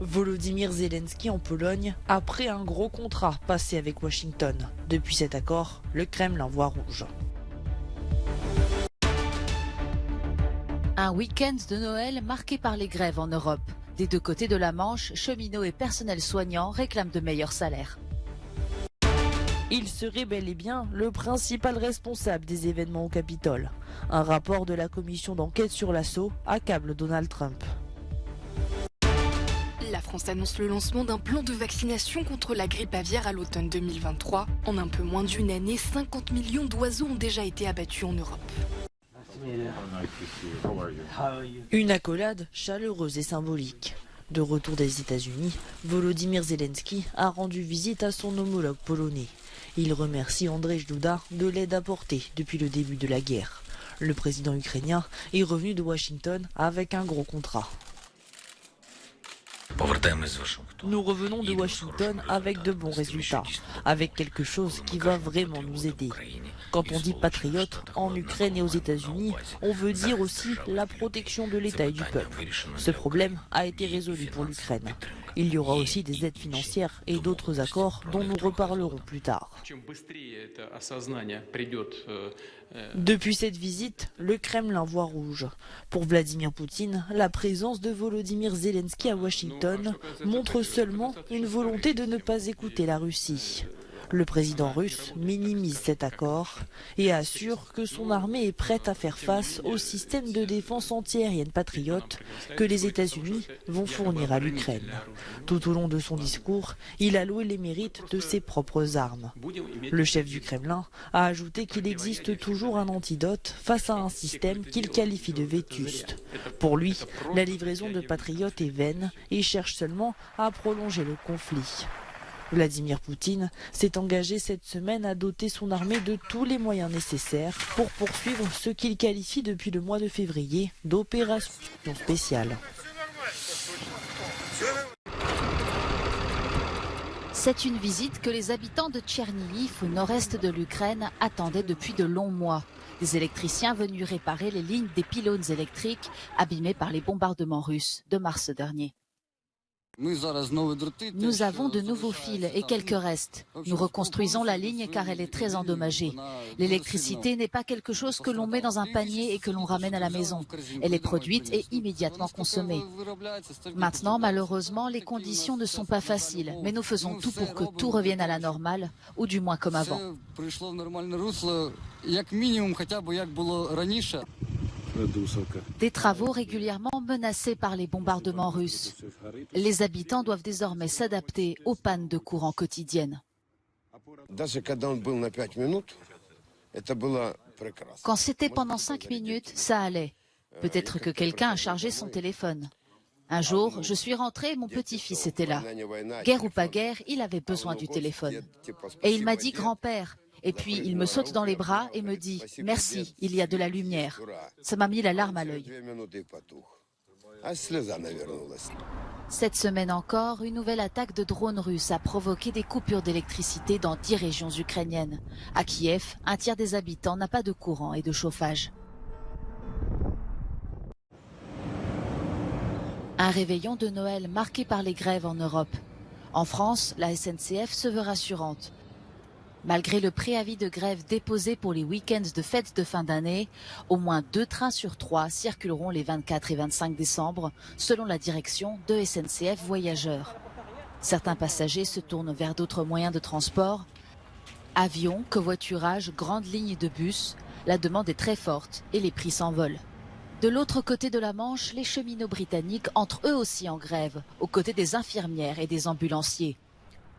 Volodymyr Zelensky en Pologne, après un gros contrat passé avec Washington. Depuis cet accord, le Kremlin voit rouge. Un week-end de Noël marqué par les grèves en Europe. Des deux côtés de la Manche, cheminots et personnels soignants réclament de meilleurs salaires. Il serait bel et bien le principal responsable des événements au Capitole. Un rapport de la commission d'enquête sur l'assaut accable Donald Trump. La France annonce le lancement d'un plan de vaccination contre la grippe aviaire à l'automne 2023. En un peu moins d'une année, 50 millions d'oiseaux ont déjà été abattus en Europe. Une accolade chaleureuse et symbolique. De retour des États-Unis, Volodymyr Zelensky a rendu visite à son homologue polonais. Il remercie Andrzej Duda de l'aide apportée depuis le début de la guerre. Le président ukrainien est revenu de Washington avec un gros contrat. Nous revenons de Washington avec de bons résultats, avec quelque chose qui va vraiment nous aider. Quand on dit patriote, en Ukraine et aux États-Unis, on veut dire aussi la protection de l'État et du peuple. Ce problème a été résolu pour l'Ukraine. Il y aura aussi des aides financières et d'autres accords dont nous reparlerons plus tard. Depuis cette visite, le Kremlin voit rouge. Pour Vladimir Poutine, la présence de Volodymyr Zelensky à Washington montre seulement une volonté de ne pas écouter la Russie. Le président russe minimise cet accord et assure que son armée est prête à faire face au système de défense antiaérienne patriote que les États-Unis vont fournir à l'Ukraine. Tout au long de son discours, il a loué les mérites de ses propres armes. Le chef du Kremlin a ajouté qu'il existe toujours un antidote face à un système qu'il qualifie de vétuste. Pour lui, la livraison de patriotes est vaine et cherche seulement à prolonger le conflit. Vladimir Poutine s'est engagé cette semaine à doter son armée de tous les moyens nécessaires pour poursuivre ce qu'il qualifie depuis le mois de février d'opération spéciale. C'est une visite que les habitants de Tchernihiv, au nord-est de l'Ukraine, attendaient depuis de longs mois. Des électriciens venus réparer les lignes des pylônes électriques abîmées par les bombardements russes de mars dernier. Nous avons de nouveaux fils et quelques restes. Nous reconstruisons la ligne car elle est très endommagée. L'électricité n'est pas quelque chose que l'on met dans un panier et que l'on ramène à la maison. Elle est produite et immédiatement consommée. Maintenant, malheureusement, les conditions ne sont pas faciles, mais nous faisons tout pour que tout revienne à la normale, ou du moins comme avant. Des travaux régulièrement menacés par les bombardements russes. Les habitants doivent désormais s'adapter aux pannes de courant quotidiennes. Quand c'était pendant 5 minutes, ça allait. Peut-être que quelqu'un a chargé son téléphone. Un jour, je suis rentré et mon petit-fils était là. Guerre ou pas guerre, il avait besoin du téléphone. Et il m'a dit « Grand-père ». Et puis, il me saute dans les bras et me dit « Merci, il y a de la lumière ». Ça m'a mis la larme à l'œil. Cette semaine encore, une nouvelle attaque de drones russes a provoqué des coupures d'électricité dans 10 régions ukrainiennes. À Kiev, un tiers des habitants n'a pas de courant et de chauffage. Un réveillon de Noël marqué par les grèves en Europe. En France, la SNCF se veut rassurante. Malgré le préavis de grève déposé pour les week-ends de fêtes de fin d'année, au moins 2 trains sur 3 circuleront les 24 et 25 décembre, selon la direction de SNCF Voyageurs. Certains passagers se tournent vers d'autres moyens de transport. Avions, covoiturage, grandes lignes de bus, la demande est très forte et les prix s'envolent. De l'autre côté de la Manche, les cheminots britanniques entrent eux aussi en grève, aux côtés des infirmières et des ambulanciers.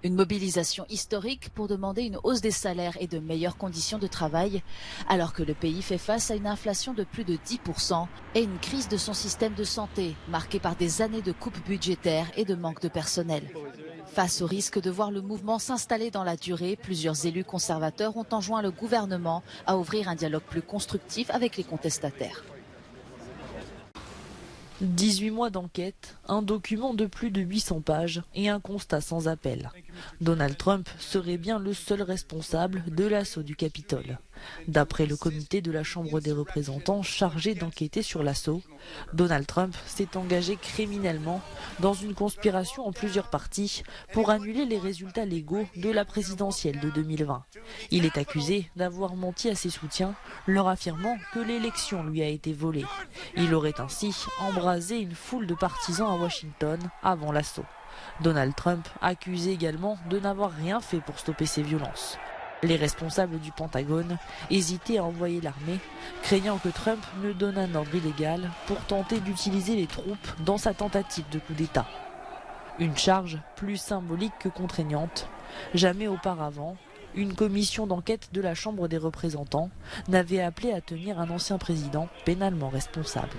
Une mobilisation historique pour demander une hausse des salaires et de meilleures conditions de travail, alors que le pays fait face à une inflation de plus de 10% et une crise de son système de santé, marquée par des années de coupes budgétaires et de manque de personnel. Face au risque de voir le mouvement s'installer dans la durée, plusieurs élus conservateurs ont enjoint le gouvernement à ouvrir un dialogue plus constructif avec les contestataires. 18 mois d'enquête, un document de plus de 800 pages et un constat sans appel. Donald Trump serait bien le seul responsable de l'assaut du Capitole. D'après le comité de la Chambre des représentants chargé d'enquêter sur l'assaut, Donald Trump s'est engagé criminellement dans une conspiration en plusieurs parties pour annuler les résultats légaux de la présidentielle de 2020. Il est accusé d'avoir menti à ses soutiens, leur affirmant que l'élection lui a été volée. Il aurait ainsi embrasé une foule de partisans à Washington avant l'assaut. Donald Trump accusé également de n'avoir rien fait pour stopper ces violences. Les responsables du Pentagone hésitaient à envoyer l'armée, craignant que Trump ne donne un ordre illégal pour tenter d'utiliser les troupes dans sa tentative de coup d'État. Une charge plus symbolique que contraignante. Jamais auparavant, une commission d'enquête de la Chambre des représentants n'avait appelé à tenir un ancien président pénalement responsable.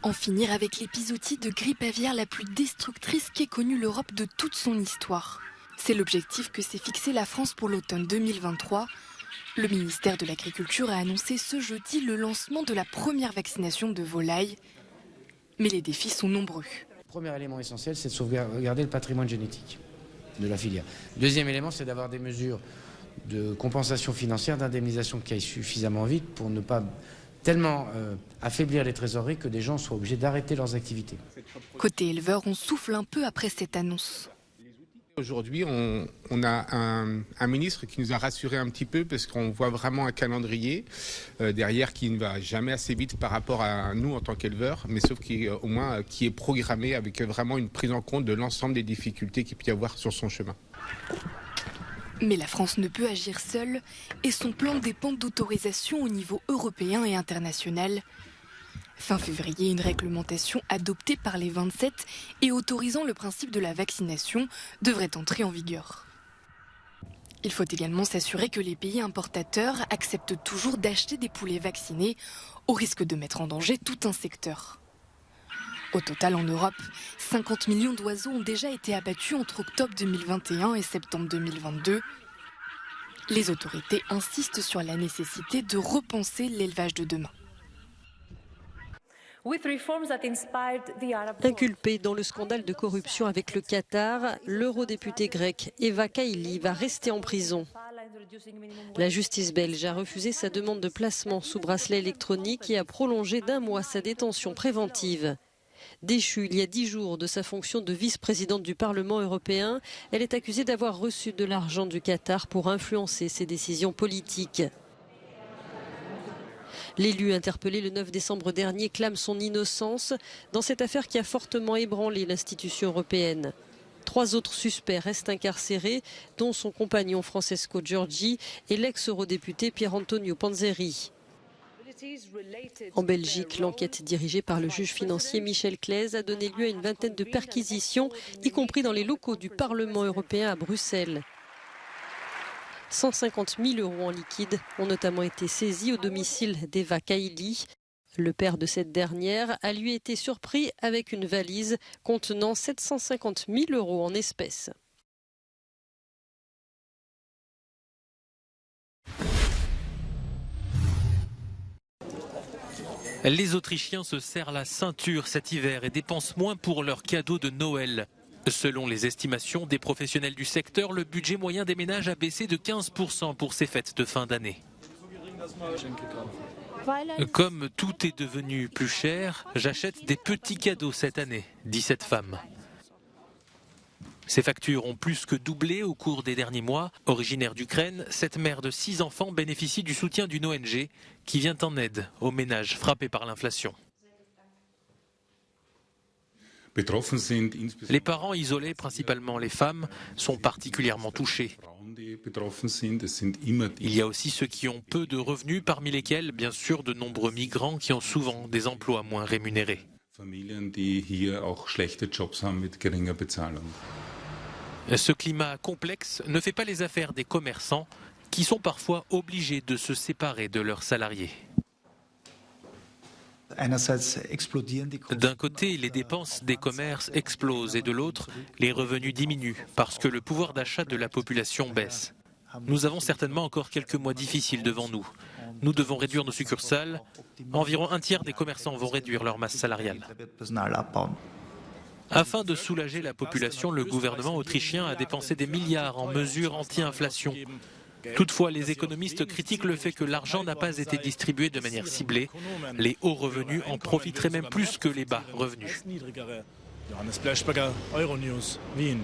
En finir avec l'épizootie de grippe aviaire la plus destructrice qu'ait connue l'Europe de toute son histoire. C'est l'objectif que s'est fixé la France pour l'automne 2023. Le ministère de l'Agriculture a annoncé ce jeudi le lancement de la première vaccination de volailles. Mais les défis sont nombreux. Le premier élément essentiel, c'est de sauvegarder le patrimoine génétique de la filière. Deuxième élément, c'est d'avoir des mesures de compensation financière, d'indemnisation qui aillent suffisamment vite pour ne pas tellement affaiblir les trésoreries que des gens soient obligés d'arrêter leurs activités. Côté éleveur, on souffle un peu après cette annonce. Aujourd'hui, on a un ministre qui nous a rassurés un petit peu parce qu'on voit vraiment un calendrier derrière qui ne va jamais assez vite par rapport à nous en tant qu'éleveurs, mais sauf au moins qui est programmé avec vraiment une prise en compte de l'ensemble des difficultés qu'il peut y avoir sur son chemin. Mais la France ne peut agir seule et son plan dépend d'autorisation au niveau européen et international. Fin février, une réglementation adoptée par les 27 et autorisant le principe de la vaccination devrait entrer en vigueur. Il faut également s'assurer que les pays importateurs acceptent toujours d'acheter des poulets vaccinés au risque de mettre en danger tout un secteur. Au total, en Europe, 50 millions d'oiseaux ont déjà été abattus entre octobre 2021 et septembre 2022. Les autorités insistent sur la nécessité de repenser l'élevage de demain. Inculpé dans le scandale de corruption avec le Qatar, l'eurodéputé grec Eva Kaili va rester en prison. La justice belge a refusé sa demande de placement sous bracelet électronique et a prolongé d'1 mois sa détention préventive. Déchue il y a 10 jours de sa fonction de vice-présidente du Parlement européen, elle est accusée d'avoir reçu de l'argent du Qatar pour influencer ses décisions politiques. L'élu interpellé le 9 décembre dernier clame son innocence dans cette affaire qui a fortement ébranlé l'institution européenne. 3 autres suspects restent incarcérés, dont son compagnon Francesco Giorgi et l'ex-eurodéputé Pier-Antonio Panzeri. En Belgique, l'enquête dirigée par le juge financier Michel Claes a donné lieu à une vingtaine de perquisitions, y compris dans les locaux du Parlement européen à Bruxelles. 150 000 € en liquide ont notamment été saisis au domicile d'Eva Kaili. Le père de cette dernière a lui été surpris avec une valise contenant 750 000 € en espèces. Les Autrichiens se serrent la ceinture cet hiver et dépensent moins pour leurs cadeaux de Noël. Selon les estimations des professionnels du secteur, le budget moyen des ménages a baissé de 15% pour ces fêtes de fin d'année. Comme tout est devenu plus cher, j'achète des petits cadeaux cette année, dit cette femme. Ces factures ont plus que doublé au cours des derniers mois. Originaire d'Ukraine, cette mère de 6 enfants bénéficie du soutien d'une ONG qui vient en aide aux ménages frappés par l'inflation. Les parents isolés, principalement les femmes, sont particulièrement touchés. Il y a aussi ceux qui ont peu de revenus, parmi lesquels, bien sûr, de nombreux migrants qui ont souvent des emplois moins rémunérés. Ce climat complexe ne fait pas les affaires des commerçants qui sont parfois obligés de se séparer de leurs salariés. D'un côté, les dépenses des commerces explosent et de l'autre, les revenus diminuent parce que le pouvoir d'achat de la population baisse. Nous avons certainement encore quelques mois difficiles devant nous. Nous devons réduire nos succursales. Environ 1/3 des commerçants vont réduire leur masse salariale. Afin de soulager la population, le gouvernement autrichien a dépensé des milliards en mesures anti-inflation. Toutefois, les économistes critiquent le fait que l'argent n'a pas été distribué de manière ciblée. Les hauts revenus en profiteraient même plus que les bas revenus. Johannes Blechberger, Euronews, Wien.